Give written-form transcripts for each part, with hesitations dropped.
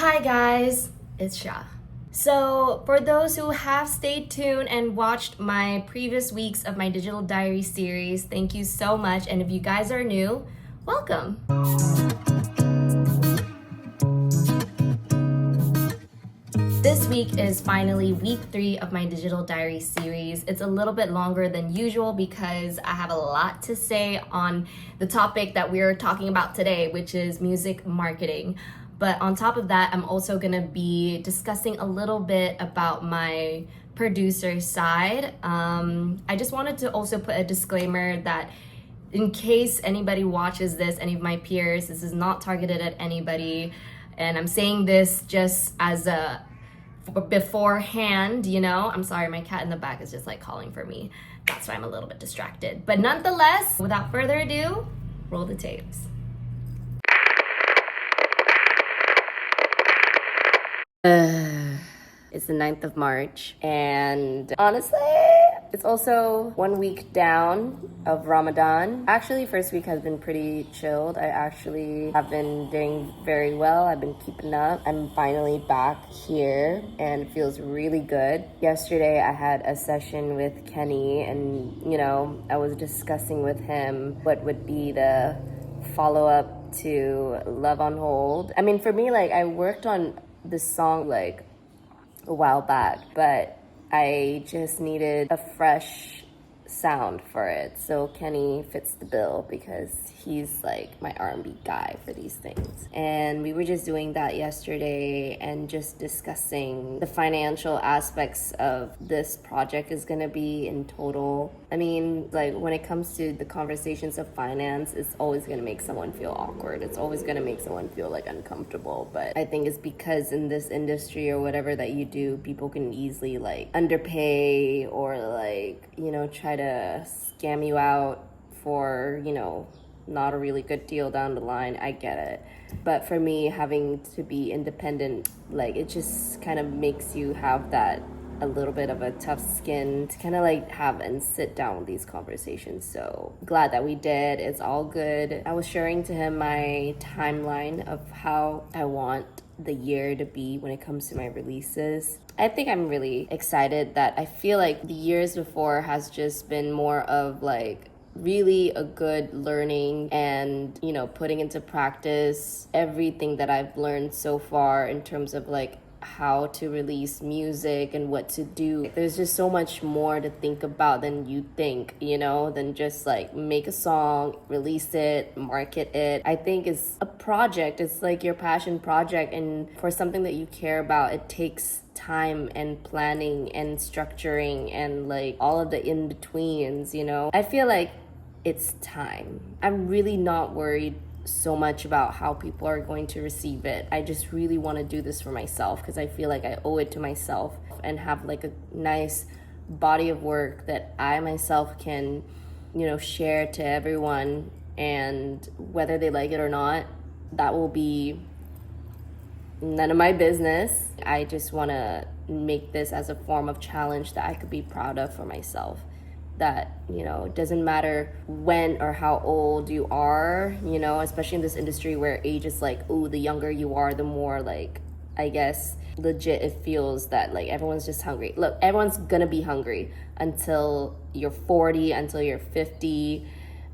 Hi guys, it's Sha. So for those who have stayed tuned and watched my previous weeks of my digital diary series, thank you so much. And if you guys are new, welcome. This week is finally week 3 of my digital diary series. It's a little bit longer than usual because I have a lot to say on the topic that we're talking about today, which is music marketing. But on top of that, I'm also gonna be discussing a little bit about my producer side. I just wanted to also put a disclaimer that in case anybody watches this, any of my peers, this is not targeted at anybody. And I'm saying this just as a beforehand, you know. I'm sorry, my cat in the back is just like calling for me. That's why I'm a little bit distracted. But nonetheless, without further ado, roll the tapes. It's the 9th of March, and honestly, it's also 1 week down of Ramadan. Actually, first week has been pretty chilled. I actually have been doing very well. I've been keeping up. I'm finally back here, and it feels really good. Yesterday, I had a session with Kenny, and I was discussing with him what would be the follow-up to Love on Hold. I mean, for me, I worked on this song a while back, but I just needed a fresh sound for it. So Kenny fits the bill because he's my R&B guy for these things. And we were just doing that yesterday and just discussing the financial aspects of this project is gonna be in total. I mean, when it comes to the conversations of finance, it's always gonna make someone feel awkward. It's always gonna make someone feel uncomfortable. But I think it's because in this industry or whatever that you do, people can easily underpay or try to scam you out for, not a really good deal down the line. I get it. But for me, having to be independent, it just kind of makes you have that a little bit of a tough skin to kind of have and sit down with these conversations. So glad that we did. It's all good. I was sharing to him my timeline of how I want the year to be when it comes to my releases. I think I'm really excited that I feel the years before has just been more of really a good learning and putting into practice everything that I've learned so far in terms of how to release music and what to do. There's just so much more to think about than you think, than just make a song, release it, market it. I think it's a project. It's your passion project, and for something that you care about, it takes time and planning and structuring and all of the in-betweens, I feel it's time. I'm really not worried so much about how people are going to receive it. I just really want to do this for myself because I feel I owe it to myself and have a nice body of work that I myself can, share to everyone. And whether they like it or not, that will be none of my business. I just want to make this as a form of challenge that I could be proud of for myself. That it doesn't matter when or how old you are, especially in this industry where age is the younger you are, the more I guess legit it feels that everyone's just hungry. Look, everyone's gonna be hungry until you're 40, until you're 50,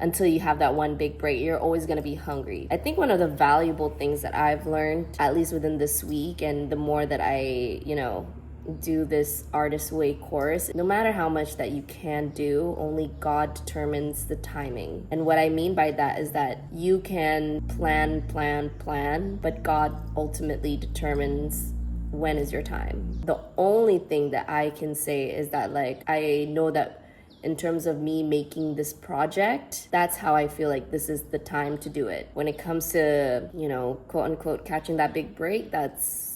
until you have that one big break. You're always gonna be hungry. I think one of the valuable things that I've learned, at least within this week, and the more that I do this Artist Way course, no matter how much that you can do, only God determines the timing. And what I mean by that is that you can plan, but God ultimately determines when is your time. The only thing that I can say is that I know that in terms of me making this project, that's how I feel this is the time to do it. When it comes to, quote unquote, catching that big break, that's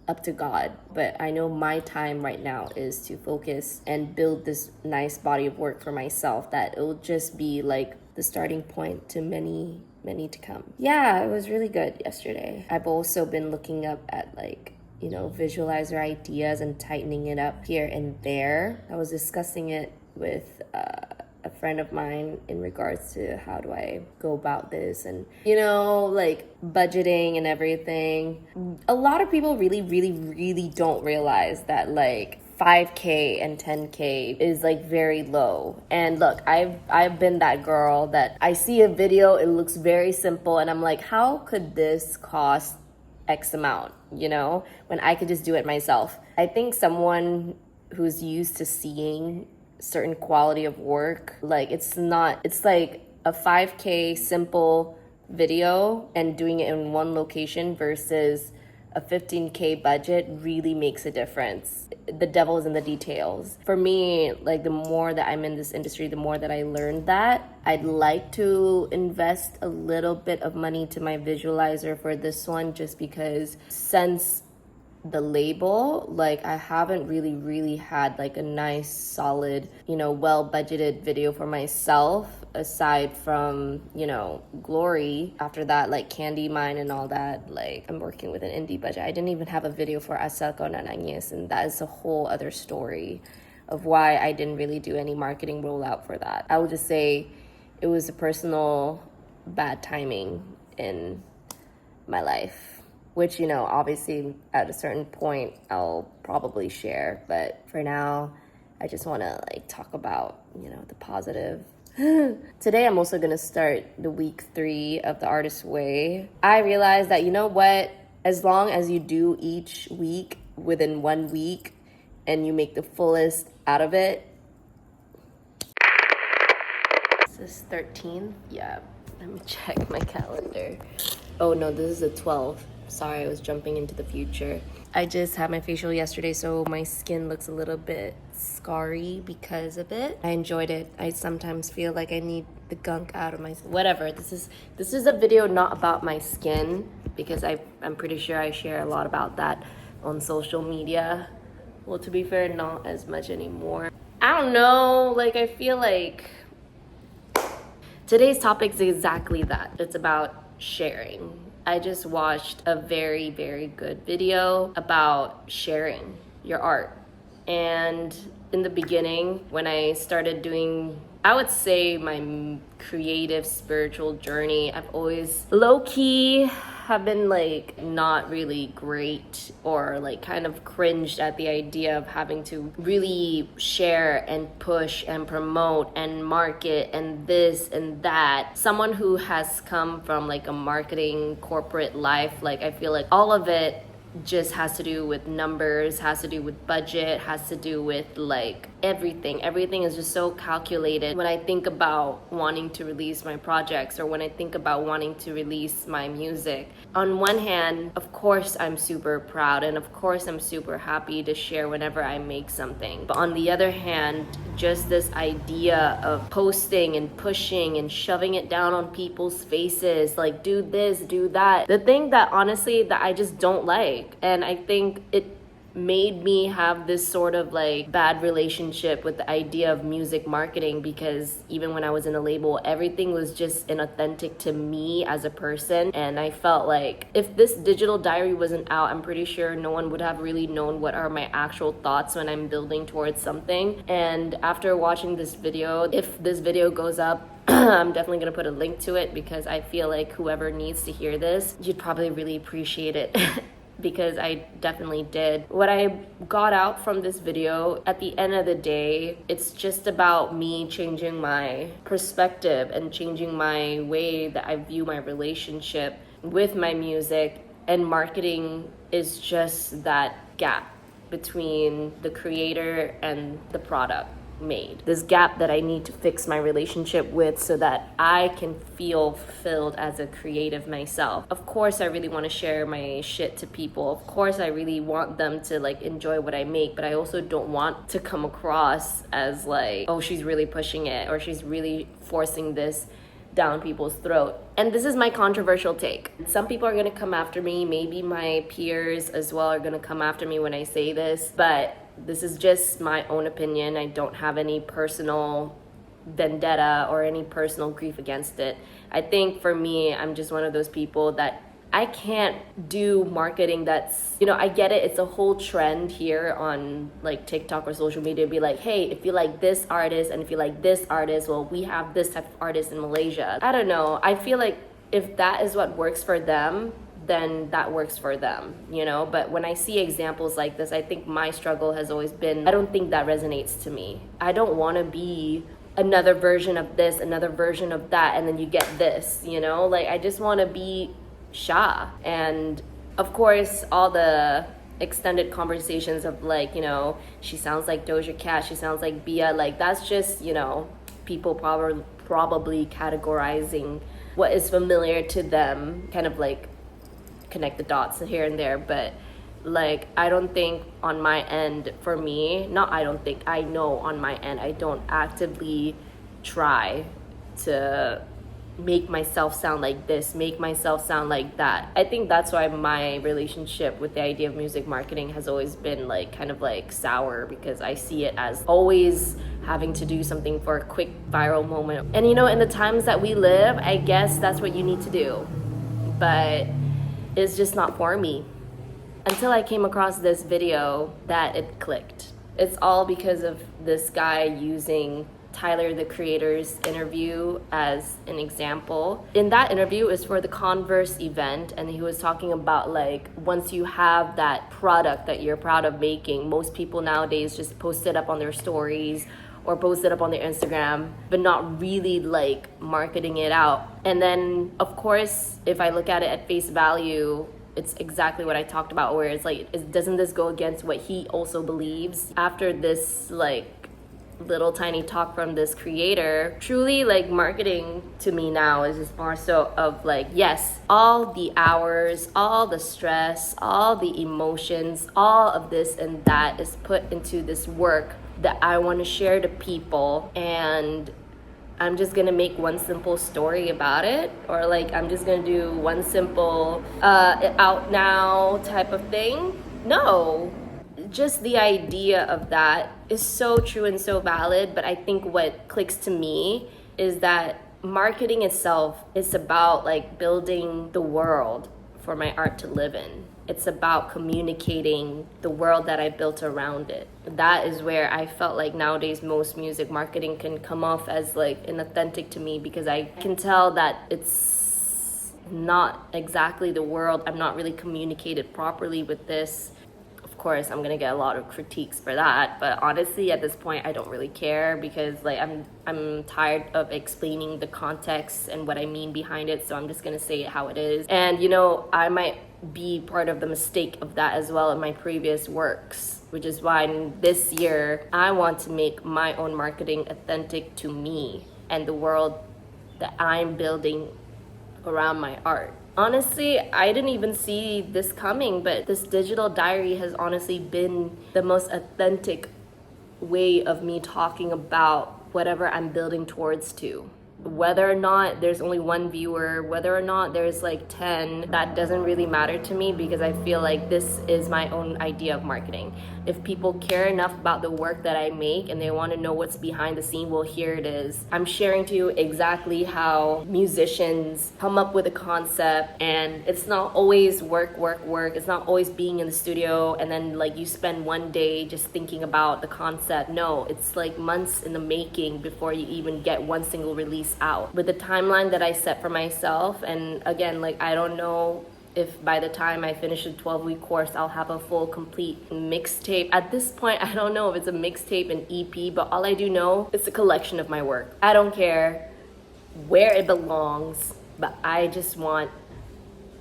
up to God. But I know my time right now is to focus and build this nice body of work for myself that it will just be the starting point to many to come. Yeah, it was really good yesterday. I've also been looking up at visualizer ideas and tightening it up here and there. I was discussing it with a friend of mine in regards to how do I go about this and, you know, like budgeting and everything. A lot of people really don't realize that like 5K and 10K is like very low. And look, I've been that girl that I see a video, it looks very simple, and I'm like, how could this cost X amount, you know, when I could just do it myself? I think someone who's used to seeing certain quality of work, like it's like a 5K simple video and doing it in one location versus a 15K budget really makes a difference. The devil is in the details. For me, like the more that I'm in this industry, the more that I learned that. I'd like to invest a little bit of money to my visualizer for this one, just because since the label, like I haven't really had like a nice solid, you know, well budgeted video for myself aside from, you know, Glory. After that, like Candy Mine and all that, like I'm working with an indie budget. I didn't even have a video for Asal Ko Nananyes, and that is a whole other story of why I didn't really do any marketing rollout for that. I would just say it was a personal bad timing in my life, which, you know, obviously at a certain point I'll probably share. But for now, I just want to like talk about, you know, the positive. Today, I'm also going to start the week 3 of the Artist's Way. I realized that, you know what, as long as you do each week within 1 week and you make the fullest out of it. This is 13th? Yeah, let me check my calendar. Oh no, this is the 12th. Sorry, I was jumping into the future. I just had my facial yesterday, so my skin looks a little bit scarry because of it. I enjoyed it. I sometimes feel like I need the gunk out of my skin. Whatever. This is a video not about my skin, because I'm pretty sure I share a lot about that on social media. Well, to be fair, not as much anymore. I don't know. Like, I feel like today's topic is exactly that. It's about sharing. I just watched a very good video about sharing your art. And in the beginning, when I started doing, I would say, my creative spiritual journey, I've always low-key have been like not really great, or like kind of cringed at the idea of having to really share and push and promote and market and this and that. Someone who has come from like a marketing corporate life, like I feel like all of it just has to do with numbers, has to do with budget, has to do with like everything. Everything is just so calculated. When I think about wanting to release my projects, or when I think about wanting to release my music, on one hand, of course I'm super proud, and of course I'm super happy to share whenever I make something. But on the other hand, just this idea of posting and pushing and shoving it down on people's faces, like do this, do that. The thing that honestly that I just don't like. And I think it made me have this sort of like bad relationship with the idea of music marketing, because even when I was in a label, everything was just inauthentic to me as a person. And I felt like if this digital diary wasn't out, I'm pretty sure no one would have really known what are my actual thoughts when I'm building towards something. And after watching this video, if this video goes up, I'm definitely gonna put a link to it, because I feel like whoever needs to hear this, you'd probably really appreciate it. Because I definitely did. What I got out from this video, at the end of the day, it's just about me changing my perspective and changing my way that I view my relationship with my music. And marketing is just that gap between the creator and the product made. This gap that I need to fix my relationship with, so that I can feel fulfilled as a creative myself. Of course, I really want to share my shit to people. Of course, I really want them to like enjoy what I make, but I also don't want to come across as like, oh, she's really pushing it, or she's really forcing this down people's throat. And this is my controversial take. Some people are going to come after me, maybe my peers as well are going to come after me when I say this, but this is just my own opinion. I don't have any personal vendetta or any personal grief against it. I think for me, I'm just one of those people that I can't do marketing that's, I get it, it's a whole trend here on like TikTok or social media, be like, hey, if you like this artist and if you like this artist, well, we have this type of artist in Malaysia. I don't know, I feel like if that is what works for them, then that works for them, but when I see examples like this, I think my struggle has always been, I don't think that resonates to me. I don't want to be another version of this, another version of that, and then you get this, like I just want to be Sha. And of course all the extended conversations of like, she sounds like Doja Cat, she sounds like Bia, like that's just, people probably categorizing what is familiar to them, kind of like connect the dots here and there. But like, I don't think on my end, for me, I know on my end, I don't actively try to make myself sound like this, make myself sound like that. I think that's why my relationship with the idea of music marketing has always been like kind of like sour, because I see it as always having to do something for a quick viral moment. And in the times that we live, I guess that's what you need to do. But it's just not for me. Until I came across this video that it clicked. It's all because of this guy using Tyler, the Creator's interview as an example. In that interview is for the Converse event, and he was talking about like, once you have that product that you're proud of making, most people nowadays just post it up on their stories or post it up on their Instagram, but not really like marketing it out. And then of course, if I look at it at face value, it's exactly what I talked about, where it's like, doesn't this go against what he also believes? After this like little tiny talk from this creator, truly like marketing to me now is just more so of like, yes, all the hours, all the stress, all the emotions, all of this and that is put into this work that I want to share to people, and I'm just gonna make one simple story about it, or like I'm just gonna do one simple out now type of thing. No, just the idea of that is so true and so valid. But I think what clicks to me is that marketing itself is about like building the world for my art to live in. It's about communicating the world that I built around it. That is where I felt like nowadays most music marketing can come off as like inauthentic to me, because I can tell that it's not exactly the world. I'm not really communicated properly with this. Of course, I'm gonna get a lot of critiques for that, but honestly, at this point, I don't really care, because like I'm tired of explaining the context and what I mean behind it. So I'm just gonna say it how it is. And I might be part of the mistake of that as well in my previous works, which is why this year I want to make my own marketing authentic to me and the world that I'm building around my art. Honestly, I didn't even see this coming, but this digital diary has honestly been the most authentic way of me talking about whatever I'm building towards to. Whether or not there's only one viewer, whether or not there's like 10, that doesn't really matter to me, because I feel like this is my own idea of marketing. If people care enough about the work that I make and they want to know what's behind the scene, well, here it is. I'm sharing to you exactly how musicians come up with a concept, and it's not always work. It's not always being in the studio and then like you spend one day just thinking about the concept. No, it's like months in the making before you even get one single release out. With the timeline that I set for myself, and again, like I don't know if by the time I finish a 12-week course, I'll have a full, complete mixtape. At this point, I don't know if it's a mixtape, an EP, but all I do know is a collection of my work. I don't care where it belongs, but I just want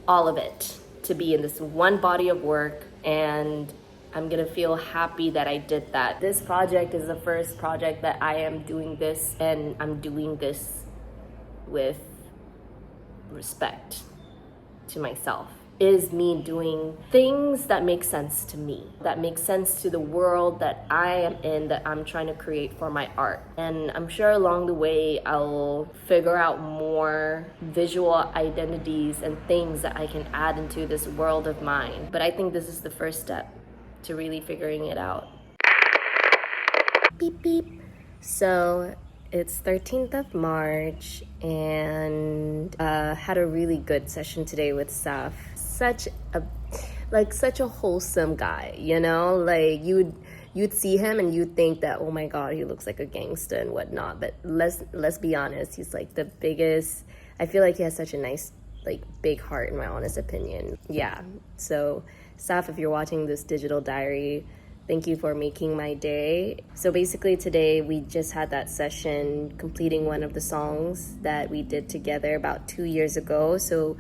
all of it to be in this one body of work, and I'm gonna feel happy that I did that. This project is the first project that I am doing this, and I'm doing this with respect to myself. Is me doing things that make sense to me, that make sense to the world that I am in, that I'm trying to create for my art. And I'm sure along the way I'll figure out more visual identities and things that I can add into this world of mine. But I think this is the first step to really figuring it out. Beep beep. So It's 13th of March and had a really good session today with Saf. Such a wholesome guy, you know? Like you'd see him and you'd think that, oh my god, he looks like a gangster and whatnot. But let's be honest, he's like the biggest. I feel like he has such a nice, like, big heart, in my honest opinion. Yeah. So Saf, if you're watching this digital diary, thank you for making my day. So basically today we just had that session completing one of the songs that we did together about 2 years ago. So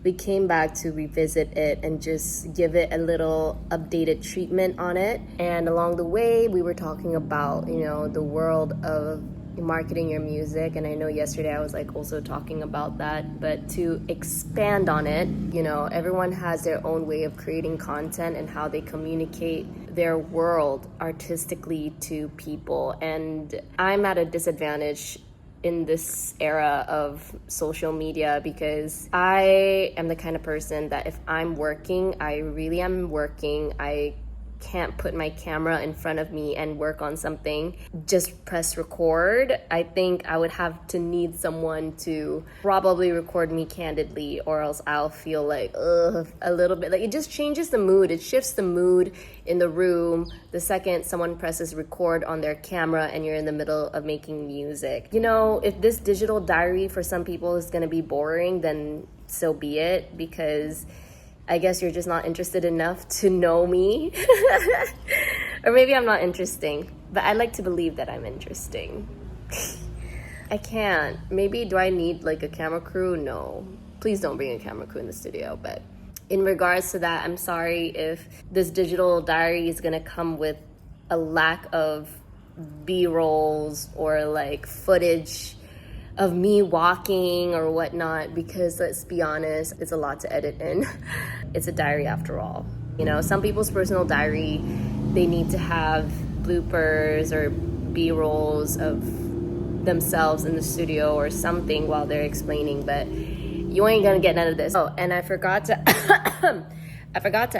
we came back to revisit it and just give it a little updated treatment on it. And along the way, we were talking about, you know, the world of marketing your music. And I know yesterday I was like also talking about that, but to expand on it, you know, everyone has their own way of creating content and how they communicate their world artistically to people. And I'm at a disadvantage in this era of social media because I am the kind of person that if I'm working, I really am working. I can't put my camera in front of me and work on something, just press record. I think I would have to need someone to probably record me candidly, or else I'll feel like a little bit like it just changes the mood. It shifts the mood in the room the second someone presses record on their camera and you're in the middle of making music. You know, if this digital diary for some people is gonna be boring, then so be it, because I guess you're just not interested enough to know me. Or maybe I'm not interesting, but I like to believe that I'm interesting. I can't. Maybe do I need like a camera crew? No. Please don't bring a camera crew in the studio. But in regards to that, I'm sorry if this digital diary is gonna come with a lack of B-rolls or like footage of me walking or whatnot, because let's be honest, it's a lot to edit in. It's a diary after all. You know, some people's personal diary, they need to have bloopers or B-rolls of themselves in the studio or something while they're explaining, but you ain't gonna get none of this. Oh, and I forgot to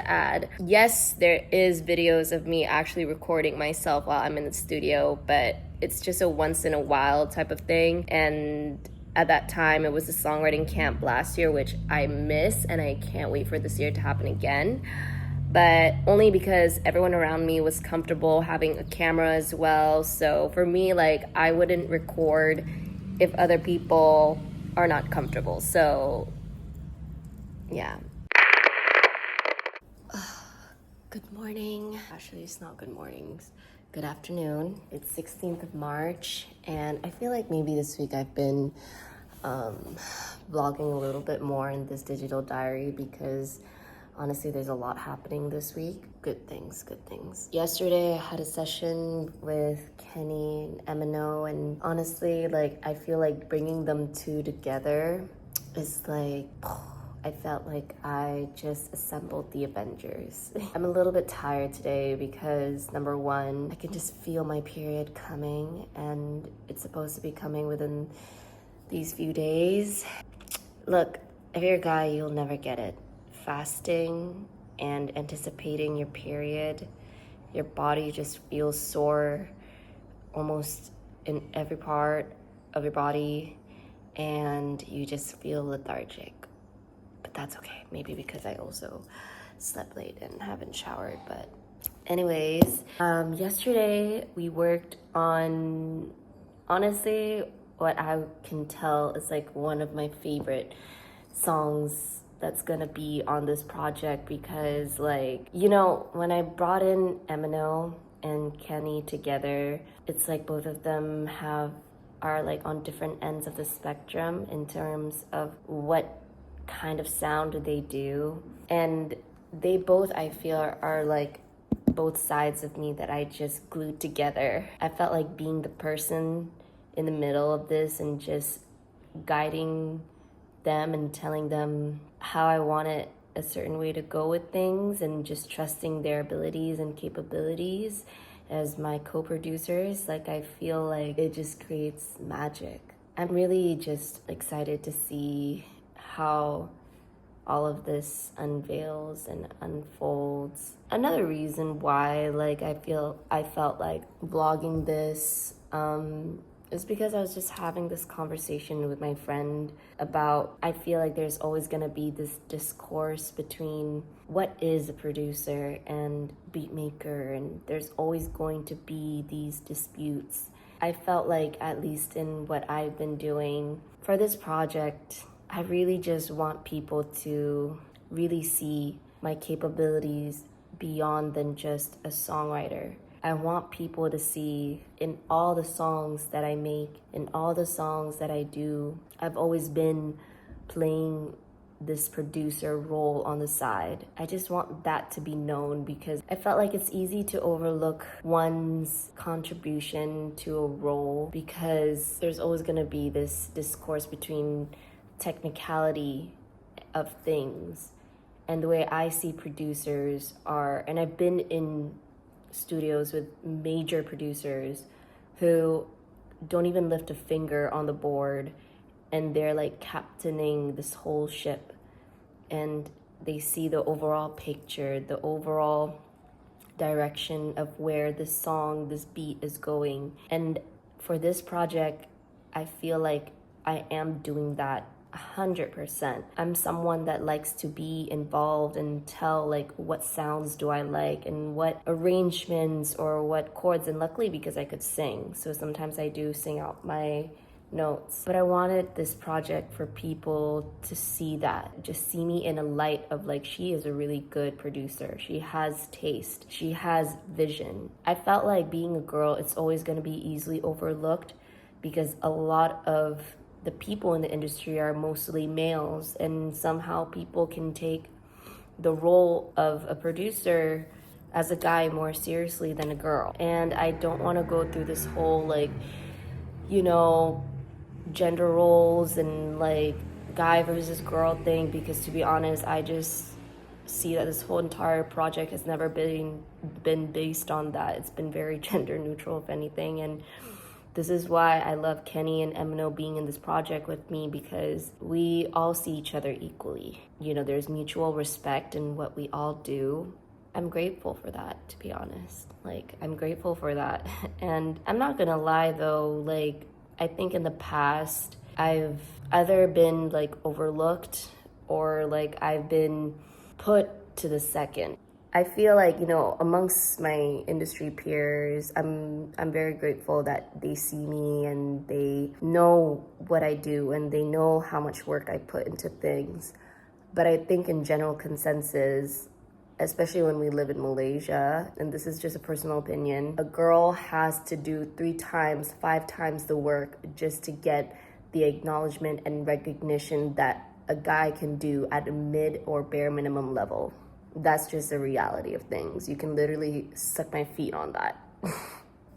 add, yes, there is videos of me actually recording myself while I'm in the studio, but it's just a once in a while type of thing. And at that time, it was the songwriting camp last year, which I miss, and I can't wait for this year to happen again. But only because everyone around me was comfortable having a camera as well. So for me, like, I wouldn't record if other people are not comfortable. So yeah. Good morning. Actually, it's not good mornings. Good afternoon. It's 16th of March, and I feel like maybe this week I've been vlogging a little bit more in this digital diary because honestly, there's a lot happening this week. Good things, good things. Yesterday, I had a session with Kenny and Emino, and honestly, like, I feel like bringing them two together is like, I felt like I just assembled the Avengers. I'm a little bit tired today because number one, I can just feel my period coming, and it's supposed to be coming within these few days. Look, if you're a guy, you'll never get it. Fasting and anticipating your period, your body just feels sore almost in every part of your body, and you just feel lethargic. But that's okay, maybe because I also slept late and haven't showered. But anyways, yesterday we worked on, honestly, what I can tell is like one of my favorite songs that's gonna be on this project, because, like, you know, when I brought in Emino and Kenny together, it's like both of them are like on different ends of the spectrum in terms of what kind of sound they do, and they both, I feel, are like both sides of me that I just glued together. I felt like being the person in the middle of this and just guiding them and telling them how I wanted a certain way to go with things, and just trusting their abilities and capabilities as my co-producers. Like, I feel like it just creates magic. I'm really just excited to see how all of this unveils and unfolds. Another reason why, like, I felt like vlogging this It's because I was just having this conversation with my friend about, I feel like there's always gonna be this discourse between what is a producer and beat maker, and there's always going to be these disputes. I felt like, at least in what I've been doing for this project, I really just want people to really see my capabilities beyond than just a songwriter. I want people to see in all the songs that I make, in all the songs that I do, I've always been playing this producer role on the side. I just want that to be known because I felt like it's easy to overlook one's contribution to a role because there's always gonna be this discourse between technicality of things and the way I see producers are, and I've been in studios with major producers who don't even lift a finger on the board, and they're like captaining this whole ship, and they see the overall picture, the overall direction of where this song, this beat is going. And for this project, I feel like I am doing that 100%. I'm someone that likes to be involved and tell like what sounds do I like and what arrangements or what chords, and luckily because I could sing, so sometimes I do sing out my notes. But I wanted this project for people to see that, just see me in a light of like, she is a really good producer, she has taste, she has vision. I felt like being a girl, it's always going to be easily overlooked because a lot of the people in the industry are mostly males, and somehow people can take the role of a producer as a guy more seriously than a girl. And I don't want to go through this whole like, you know, gender roles and like guy versus girl thing, because to be honest, I just see that this whole entire project has never been based on that. It's been very gender neutral, if anything, and this is why I love Kenny and Emino being in this project with me, because we all see each other equally. You know, there's mutual respect in what we all do. I'm grateful for that, to be honest. Like, I'm grateful for that. And I'm not gonna lie though, like, I think in the past, I've either been like overlooked or like I've been put to the second. I feel like, you know, amongst my industry peers, I'm very grateful that they see me and they know what I do and they know how much work I put into things. But I think in general consensus, especially when we live in Malaysia, and this is just a personal opinion, a girl has to do 3 times, 5 times the work just to get the acknowledgement and recognition that a guy can do at a mid or bare minimum level. That's just the reality of things. You can literally suck my feet on that.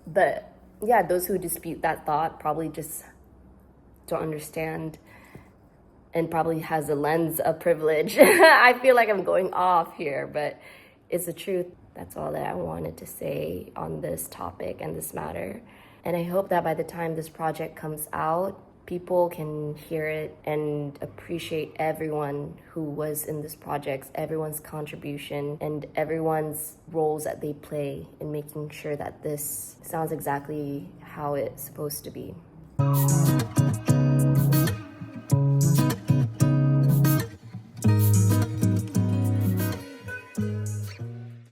But yeah, those who dispute that thought probably just don't understand and probably has a lens of privilege. I feel like I'm going off here, but it's the truth. That's all that I wanted to say on this topic and this matter. And I hope that by the time this project comes out, people can hear it and appreciate everyone who was in this project, everyone's contribution, and everyone's roles that they play in making sure that this sounds exactly how it's supposed to be.